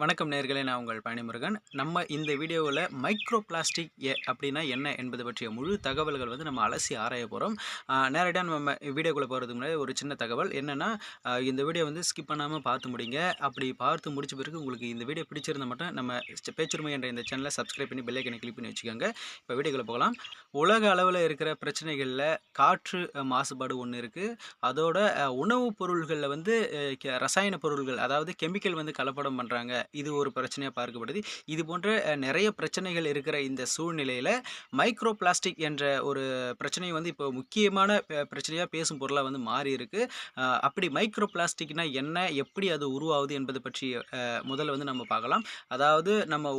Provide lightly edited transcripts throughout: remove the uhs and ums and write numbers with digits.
வணக்கம் நேயர்களே, நான் உங்கள் பழனிமுருகன். நம்ம இந்த வீடியோவில் மைக்ரோ பிளாஸ்டிக் அப்படின்னா என்ன என்பது பற்றிய முழு தகவல்கள் வந்து நம்ம அலசி ஆராய போகிறோம். நேரடியாக நம்ம வீடியோக்குள்ளே போகிறதுக்கு முன்னாடி ஒரு சின்ன தகவல் என்னென்னா, இந்த வீடியோ வந்து ஸ்கிப் பண்ணாமல் பார்த்து முடிங்க. அப்படி பார்த்து முடிச்ச பிறகு உங்களுக்கு இந்த வீடியோ பிடிச்சிருந்தா மட்டும் நம்ம பேச்சுரிமை என்ற இந்த சேனலை சப்ஸ்கிரைப் பண்ணி பெல் ஐக்கனை கிளிக் பண்ணி வச்சுக்கோங்க. இப்போ வீடியோக்குள்ளே போகலாம். உலக அளவில் இருக்கிற பிரச்சனைகளில் காற்று மாசுபாடு ஒன்று இருக்குது. அதோட உணவுப் பொருள்களில் வந்து ரசாயன பொருள்கள், அதாவது கெமிக்கல் வந்து கலப்படம் பண்ணுறாங்க. இது ஒரு பிரச்சனையா பார்க்கப்படுது. இது போன்ற நிறைய பிரச்சனைகள் இருக்கிற இந்த சூழ்நிலையில மைக்ரோ பிளாஸ்டிக் என்ற ஒரு பிரச்சனை வந்து இப்போ முக்கியமான பிரச்சனையா பேசும் பொருளா வந்து மாறி இருக்கு. அப்படி மைக்ரோ பிளாஸ்டிக்னா என்ன? எப்படி அது உருவாகுது என்பது பற்றி முதல்ல வந்து நம்ம பார்க்கலாம். அதாவது நம்ம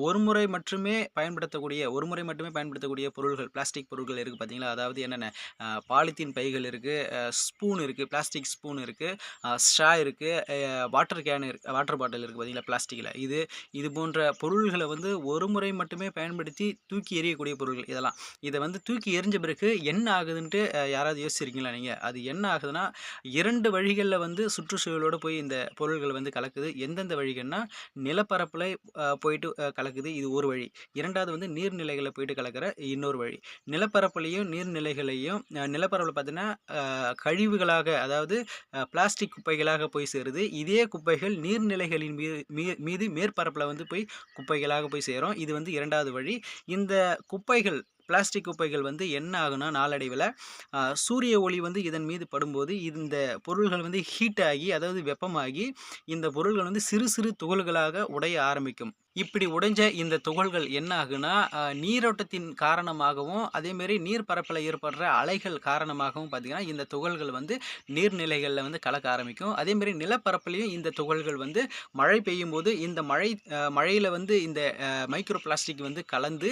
ஒரு முறை மட்டுமே பயன்படுத்தக்கூடிய பொருள்கள், பிளாஸ்டிக் பொருட்கள் இருக்கு பார்த்தீங்களா? அதாவது என்னென்ன பாலித்தீன் பைகள் இருக்கு, ஸ்பூன் இருக்கு, பிளாஸ்டிக் ஸ்பூன் இருக்கு, ஸ்ட்ரா இருக்கு, வாட்டர் பாட்டில் இருக்கு பார்த்தீங்களா? பிளாஸ்டிக்கில் இது போன்ற பொருள்களை வந்து ஒரு முறை மட்டுமே பயன்படுத்தி தூக்கி எறியக்கூடிய பொருள்கள் இதெல்லாம். இதை வந்து தூக்கி எறிஞ்ச பிறகு என்ன ஆகுதுன்ட்டு யாராவது யோசிச்சிருக்கீங்களா நீங்கள்? அது என்ன ஆகுதுன்னா, 2 வழிகளில் வந்து சுற்றுச்சூழலோடு போய் இந்த பொருள்கள் வந்து கலக்குது. எந்தெந்த வழிகள்னா, நிலப்பரப்பில் போயிட்டு கலக்குது, இது ஒரு வழி. 2வது வந்து நீர்நிலைகளில் போயிட்டு கலக்கிற இன்னொரு வழி. நிலப்பரப்புலையும் நீர்நிலைகளையும் நிலப்பரப்பில் பார்த்தீங்கன்னா கழிவுகளாக, அதாவது பிளாஸ்டிக் குப்பைகளாக போய் சேருது. இதே குப்பைகள் நீர்நிலைகளின் மீது மேற்பரப்பில் வந்து போய் குப்பைகளாக போய் சேரும். இது வந்து 2வது வழி. இந்த குப்பைகள், பிளாஸ்டிக் குப்பைகள் வந்து என்ன ஆகுனா, நாளடைவில் சூரிய ஒளி வந்து இதன் மீது படும்போது இந்த பொருள்கள் வந்து ஹீட் ஆகி, அதாவது வெப்பமாகி, இந்த பொருள்கள் வந்து சிறு சிறு துகள்களாக உடைய ஆரம்பிக்கும். இப்படி உடைஞ்ச இந்த துகள்கள் என்ன ஆகுனா, நீரோட்டத்தின் காரணமாகவும் அதேமாரி நீர் பரப்பில் ஏற்படுற அலைகள் காரணமாகவும் பார்த்தீங்கன்னா, இந்த துகள்கள் வந்து நீர்நிலைகளில் வந்து கலக்க ஆரம்பிக்கும். அதேமாரி நிலப்பரப்புலையும் இந்த துகள்கள் வந்து மழை பெய்யும் போது இந்த மழையில் வந்து இந்த மைக்ரோ பிளாஸ்டிக் வந்து கலந்து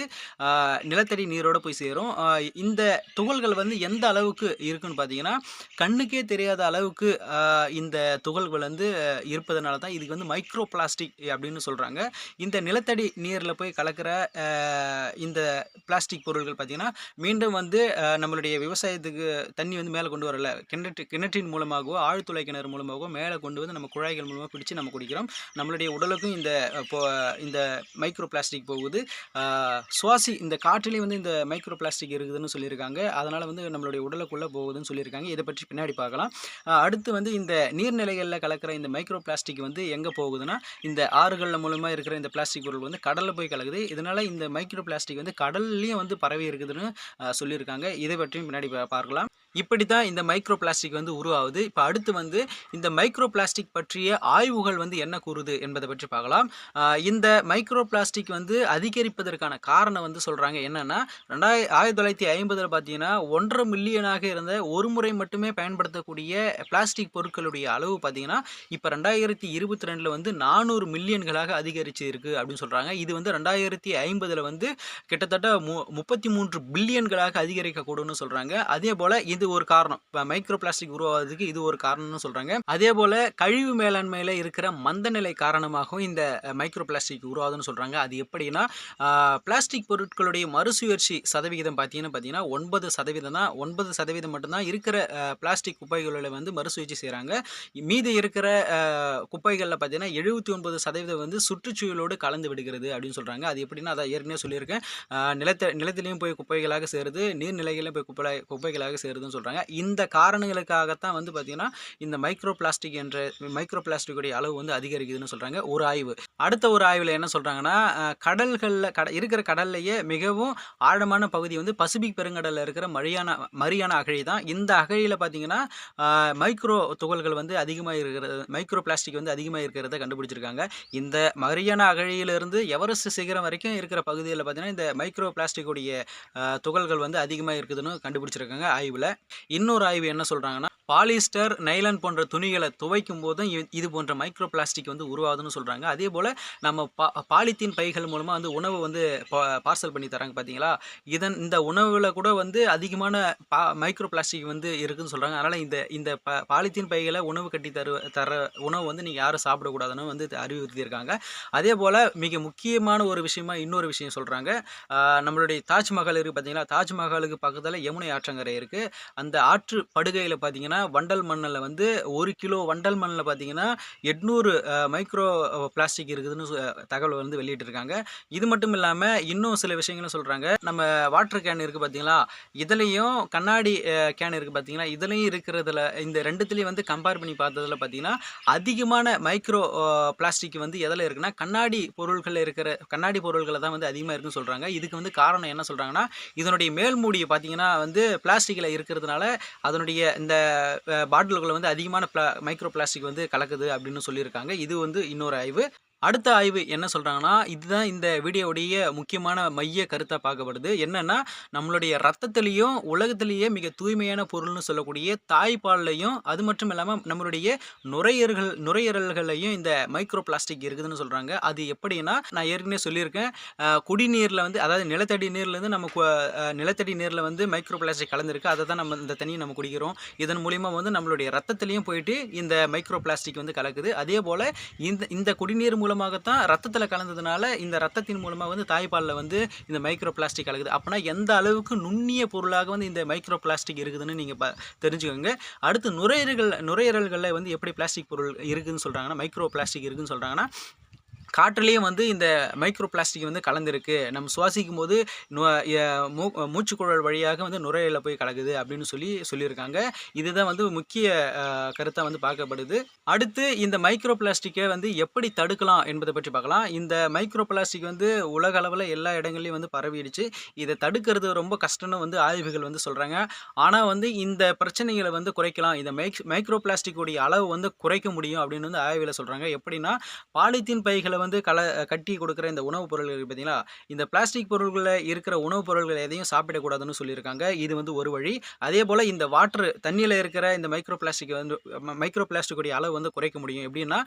நிலத்தடி நீரோடு போய் சேரும். இந்த துகள்கள் வந்து எந்த அளவுக்கு இருக்குன்னு பார்த்தீங்கன்னா, கண்ணுக்கே தெரியாத அளவுக்கு இந்த துகள்கள் வந்து இருப்பதனால தான் இதுக்கு வந்து மைக்ரோ பிளாஸ்டிக் அப்படின்னு சொல்கிறாங்க. இந்த நிலத்தடி நீரில் போய் கலக்கிற இந்த பிளாஸ்டிக் பொருட்கள் பார்த்திங்கன்னா, மீண்டும் வந்து நம்மளுடைய விவசாயத்துக்கு தண்ணி வந்து மேலே கொண்டு வரல, கிணற்றின் மூலமாகவோ ஆழ்துளை கிணறு மூலமாகவோ மேலே கொண்டு வந்து நம்ம குழாய்கள் மூலமாக பிடிச்சி நம்ம குடிக்கிறோம். நம்மளுடைய உடலுக்கும் இந்த மைக்ரோ பிளாஸ்டிக் போகுது. இந்த காற்றிலையும் வந்து இந்த மைக்ரோ பிளாஸ்டிக் இருக்குதுன்னு சொல்லியிருக்காங்க. அதனால் வந்து நம்மளுடைய உடலுக்குள்ளே போகுதுன்னு சொல்லியிருக்காங்க. இதை பற்றி பின்னாடி பார்க்கலாம். அடுத்து வந்து இந்த நீர்நிலைகளில் கலக்கிற இந்த மைக்ரோ பிளாஸ்டிக் வந்து எங்கே போகுதுன்னா, இந்த ஆறுகள் மூலமாக இருக்கிற இந்த பிளாஸ்டிக் பொருள் வந்து கடலில் போய் கலக்குது. இதனால் இந்த மைக்ரோ பிளாஸ்டிக் வந்து கடல்லையும் வந்து பரவி இருக்குதுன்னு சொல்லியிருக்காங்க. இதை பற்றியும் பின்னாடி பார்க்கலாம். இப்படி தான் இந்த மைக்ரோ பிளாஸ்டிக் வந்து உருவாகுது. இப்போ அடுத்து வந்து இந்த மைக்ரோ பிளாஸ்டிக் பற்றிய ஆய்வுகள் வந்து என்ன கூறுது என்பதை பற்றி பார்க்கலாம். இந்த மைக்ரோ பிளாஸ்டிக் வந்து அதிகரிப்பதற்கான காரணம் வந்து சொல்கிறாங்க என்னென்னா, 1950 பார்த்தீங்கன்னா 1.5 மில்லியனாக இருந்த ஒரு முறை மட்டுமே பயன்படுத்தக்கூடிய பிளாஸ்டிக் பொருட்களுடைய அளவு பார்த்தீங்கன்னா, இப்போ 2022 வந்து 400 மில்லியன்களாக அதிகரிச்சு இருக்குது அப்படின்னு சொல்கிறாங்க. இது வந்து 2050 வந்து கிட்டத்தட்ட 33 பில்லியன்களாக அதிகரிக்கக்கூடும்னு சொல்கிறாங்க. அதே போல் இது ஒரு காரணம். இப்போ மைக்ரோ பிளாஸ்டிக் உருவாவதுக்கு இது ஒரு காரணம்னு சொல்கிறாங்க. அதே போல் கழிவு மேலாண்மையில் இருக்கிற மந்தநிலை காரணமாகவும் இந்த மைக்ரோ பிளாஸ்டிக் உருவாகுதுன்னு சொல்கிறாங்க. அது எப்படின்னா, பிளாஸ்டிக் பொருட்களுடைய மறுசுழற்சி சதவிகிதம் பார்த்தீங்கன்னா 9% தான். 9% மட்டும்தான் இருக்கிற பிளாஸ்டிக் குப்பைகளை வந்து மறுசுழற்சி செய்கிறாங்க. மீதி இருக்கிற குப்பைகளில் பார்த்தீங்கன்னா 79% வந்து சுற்றுச்சூழலோடு கலந்து விடுகிறது அப்படின்னு சொல்கிறாங்க. அது எப்படின்னா, அதை ஏற்கனவே சொல்லியிருக்கேன். நிலத்திலையும் போய் குப்பைகளாக சேருது, நீர்நிலைகளிலும் போய் குப்பைகளாக சேருதுன்னு சொல்கிறாங்க. இந்த காரணங்களுக்காகத்தான் வந்து பார்த்தீங்கன்னா, இந்த மைக்ரோ பிளாஸ்டிக்குடைய அளவு வந்து அதிகரிக்குதுன்னு சொல்கிறாங்க ஒரு ஆய்வு. அடுத்த ஒரு ஆய்வில் என்ன சொல்கிறாங்கன்னா, இருக்கிற கடல்லையே மிகவும் ஆழமான பகுதி வந்து பசிபிக் பெருங்கடலில் இருக்கிற மரியானா அகழி தான். இந்த அகழியில் பார்த்தீங்கன்னா மைக்ரோ துகள்கள் வந்து அதிகமாக இருக்கிறது, மைக்ரோ பிளாஸ்டிக் வந்து அதிகமாக இருக்கிறத கண்டுபிடிச்சிருக்காங்க. இந்த மரியானா அகழியிலிருந்து எவரெஸ்ட் சிகரம் வரைக்கும் இருக்கிற பகுதியில் பார்த்தீங்கன்னா இந்த மைக்ரோ பிளாஸ்டிக்குடைய துகள்கள் வந்து அதிகமாக இருக்குதுன்னு கண்டுபிடிச்சிருக்காங்க ஆய்வில். இன்னொரு ஆய்வு என்ன சொல்கிறாங்கன்னா, பாலிஸ்டர், நைலான் போன்ற துணிகளை துவைக்கும் போதும் இது போன்ற மைக்ரோ பிளாஸ்டிக் வந்து உருவாகுதுன்னு சொல்கிறாங்க. அதே போல் நம்ம பாலித்தீன் பைகள் மூலமாக வந்து உணவு வந்து பார்சல் பண்ணி தராங்க பார்த்தீங்களா, இந்த உணவுல கூட வந்து அதிகமான மைக்ரோ பிளாஸ்டிக் வந்து இருக்குதுன்னு சொல்கிறாங்க. அதனால் இந்த பாலித்தீன் பைகளை உணவு கட்டி தர உணவு வந்து நீங்கள் யாரும் சாப்பிடக்கூடாதுன்னு வந்து அறிவுறுத்தியிருக்காங்க. அதே போல் மிக முக்கியமான ஒரு விஷயமா இன்னொரு விஷயம் சொல்கிறாங்க. நம்மளுடைய தாஜ்மஹால் இருக்குது பார்த்தீங்களா, தாஜ்மஹாலுக்கு பக்கத்தில் யமுனை ஆற்றங்கரை இருக்குது. அந்த ஆற்று படுகையில பார்த்தீங்கன்னா, வண்டல் மண்ணுல வந்து 1 கிலோ வண்டல் மண்ணுல பார்த்தீங்கன்னா, 800 மைக்ரோ பிளாஸ்டிக் இருக்குதுன்னு தகவல் வந்து வெளியிட்டிருக்காங்க. இது மட்டும் இல்லாம இன்னும் சில விஷயங்களும் சொல்றாங்க. நம்ம வாட்டர் கேன் இருக்கு பார்த்தீங்களா, இதுலயும் கண்ணாடி கேன் இருக்கு பார்த்தீங்களா, இதுலயும் இருக்கிறதுல இந்த 2த்துலயும் வந்து கம்பேர் பண்ணி பார்த்ததுல பார்த்தீங்கன்னா, அதிகமான மைக்ரோ பிளாஸ்டிக் வந்து எதுல இருக்குன்னா, கண்ணாடி பொருள்கள்ல தான் வந்து அதிகமா இருக்குன்னு சொல்றாங்க. இதுக்கு வந்து காரணம் என்ன சொல்றாங்கன்னா, இதனுடைய மேல் மூடி பார்த்தீங்கன்னா வந்து பிளாஸ்டிக்ல இருக்கிறதுனால, அதனுடைய இந்த பாட்டில்குள்ள வந்து அதிகமான மைக்ரோ பிளாஸ்டிக் வந்து கலக்குது அப்படின்னு சொல்லியிருக்காங்க. இது வந்து இன்னொரு ஆய்வு. அடுத்த ஆய்வு என்ன சொல்றாங்கன்னா, இதுதான் இந்த வீடியோவுடைய முக்கியமான மைய கருத்தா பார்க்கப்படுது. என்னன்னா, நம்மளுடைய ரத்தத்திலயும் உலகத்திலேயே மிக தூய்மையான பொருள்னு சொல்லக்கூடிய தாய்ப்பால்லையும், அது மட்டும் இல்லாம நம்மளுடைய நுரையீரல்கள்லயும் இந்த மைக்ரோ பிளாஸ்டிக் இருக்குதுன்னு சொல்றாங்க. அது எப்படின்னா, நான் ஏற்கனவே சொல்லியிருக்கேன். குடிநீர்ல வந்து அதாவது நிலத்தடி நீர்லேருந்து நம்ம நிலத்தடி நீர்ல வந்து மைக்ரோ பிளாஸ்டிக் கலந்திருக்கு. அத தான் நம்ம இந்த தண்ணீய நம்ம குடிக்கிறோம். இதன் மூலியமா வந்து நம்மளுடைய ரத்தத்திலயும் போயிட்டு இந்த மைக்ரோ பிளாஸ்டிக் வந்து கலக்குது. அதேபோல இந்த இந்த குடிநீர் மூலமாகத்தான் ரத்தத்தில் கலந்ததுனால இந்த ரத்தத்தின் மூலமாக வந்து தாய்ப்பாலில் வந்து இந்த மைக்ரோ பிளாஸ்டிக் கலக்குது. அப்போனா எந்த அளவுக்கு நுண்ணிய பொருளாக வந்து இந்த மைக்ரோ பிளாஸ்டிக் இருக்குதுன்னு நீங்கள் தெரிஞ்சுக்கோங்க. அடுத்து நுரையீரல்களில் வந்து எப்படி பிளாஸ்டிக் பொருள் இருக்குதுன்னு சொல்கிறாங்கன்னா, மைக்ரோ பிளாஸ்டிக் இருக்குதுன்னு சொல்கிறாங்கன்னா, காற்றுலேயும் வந்து இந்த மைக்ரோ பிளாஸ்டிக் வந்து கலந்துருக்கு. நம்ம சுவாசிக்கும் போது மூச்சுக்குழல் வழியாக வந்து நுரையீரலில் போய் கலக்குது அப்படின்னு சொல்லியிருக்காங்க. இதுதான் வந்து முக்கிய கருத்தாக வந்து பார்க்கப்படுது. அடுத்து இந்த மைக்ரோ பிளாஸ்டிக்கை வந்து எப்படி தடுக்கலாம் என்பதை பற்றி பார்க்கலாம். இந்த மைக்ரோ பிளாஸ்டிக் வந்து உலக அளவில் எல்லா இடங்கள்லையும் வந்து பரவிடுச்சு. இதை தடுக்கிறது ரொம்ப கஷ்டம்னு வந்து ஆய்வுகள் வந்து சொல்கிறாங்க. ஆனால் வந்து இந்த பிரச்சனைகளை வந்து குறைக்கலாம். இந்த மைக்ரோ பிளாஸ்டிக்குடைய அளவு வந்து குறைக்க முடியும் அப்படின்னு வந்து ஆய்வில் சொல்கிறாங்க. எப்படின்னா, பாலித்தீன் பைகளை வந்து கட்டி கொடுக்குற இந்த உணவுப் பொருள்கள் இருக்குது பார்த்தீங்களா, இந்த பிளாஸ்டிக் பொருள்களில் இருக்கிற உணவுப் பொருள்கள் எதையும் சாப்பிடக்கூடாதுன்னு சொல்லியிருக்காங்க. இது வந்து ஒரு வழி. அதே போல் இந்த தண்ணியில் இருக்கிற இந்த மைக்ரோ பிளாஸ்டிக்குடைய அளவு வந்து குறைக்க முடியும். எப்படின்னா,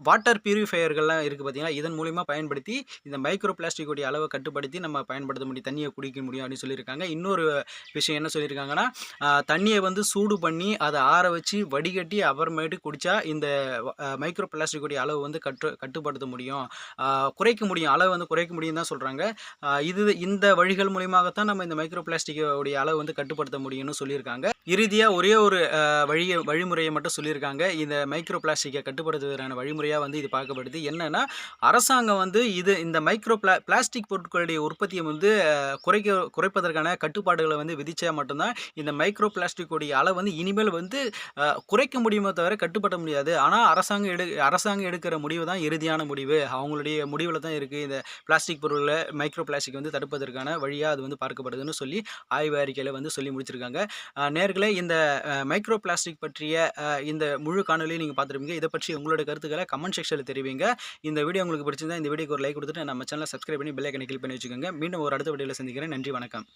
வாட்டர் பியூரிஃபையர்கள்லாம் இருக்குது பார்த்தீங்களா, இதன் மூலிமா பயன்படுத்தி இந்த மைக்ரோ பிளாஸ்டிக்குடைய அளவை கட்டுப்படுத்தி நம்ம பயன்படுத்த முடியும், தண்ணியை குடிக்க முடியும் அப்படின்னு சொல்லியிருக்காங்க. இன்னொரு விஷயம் என்ன சொல்லியிருக்காங்கன்னா, தண்ணியை வந்து சூடு பண்ணி அதை ஆற வச்சு வடிகட்டி அப்புறமேட்டு குடித்தா இந்த மைக்ரோ பிளாஸ்டிக்குடைய அளவு வந்து கட்டுப்படுத்த முடியும், குறைக்க முடியும், அளவு வந்து குறைக்க முடியும் தான் சொல்கிறாங்க. இந்த வழிகள் மூலியமாகத்தான் நம்ம இந்த மைக்ரோ பிளாஸ்டிக்குடைய அளவு வந்து கட்டுப்படுத்த முடியும்னு சொல்லியிருக்காங்க. இறுதியாக ஒரே ஒரு வழிமுறையை மட்டும் சொல்லியிருக்காங்க. இந்த மைக்ரோ பிளாஸ்டிக்கை கட்டுப்படுத்துவதற்கான வழிமுறையாக வந்து இது பார்க்கப்படுது. என்னன்னா, அரசாங்கம் வந்து இந்த மைக்ரோ பிளாஸ்டிக் பொருட்களுடைய உற்பத்தியை வந்து குறைப்பதற்கான கட்டுப்பாடுகளை வந்து விதிச்சா மட்டும்தான் இந்த மைக்ரோ பிளாஸ்டிக்குடைய அளவு வந்து இனிமேல் வந்து குறைக்க முடியுமே தவிர கட்டுப்படுத்த முடியாது. ஆனால் அரசாங்கம் எடுக்கிற முடிவு தான் இறுதியான முடிவு. அவங்களுடைய முடிவில் தான் இருக்குது. இந்த பிளாஸ்டிக் பொருளில் மைக்ரோ பிளாஸ்டிக் வந்து தடுப்பதற்கான வழியாக அது வந்து பார்க்கப்படுதுன்னு சொல்லி ஆய்வு அறிக்கையில் வந்து சொல்லி முடிச்சிருக்காங்க. நேர்களே, இந்த மைக்ரோ பிளாஸ்டிக் பற்றிய இந்த முழு காணொலியை நீங்கள் பார்த்துருப்பீங்க. இதை பற்றி உங்களுடைய கருத்துக்களை கமெண்ட் செக்ஷனில் தெரிவிங்க. இந்த வீடியோ உங்களுக்கு பிடிச்சிருந்தா இந்த வீடியோக்கு ஒரு லைக் கொடுத்துட்டு நம்ம சேனலை சப்ஸ்கிரைப் பண்ணி பெல் ஐக்கனை கிளிக் பண்ணி வச்சுக்கோங்க. மீண்டும் ஒரு அடுத்த வீடியோவில் சந்திக்கிறேன். நன்றி, வணக்கம்.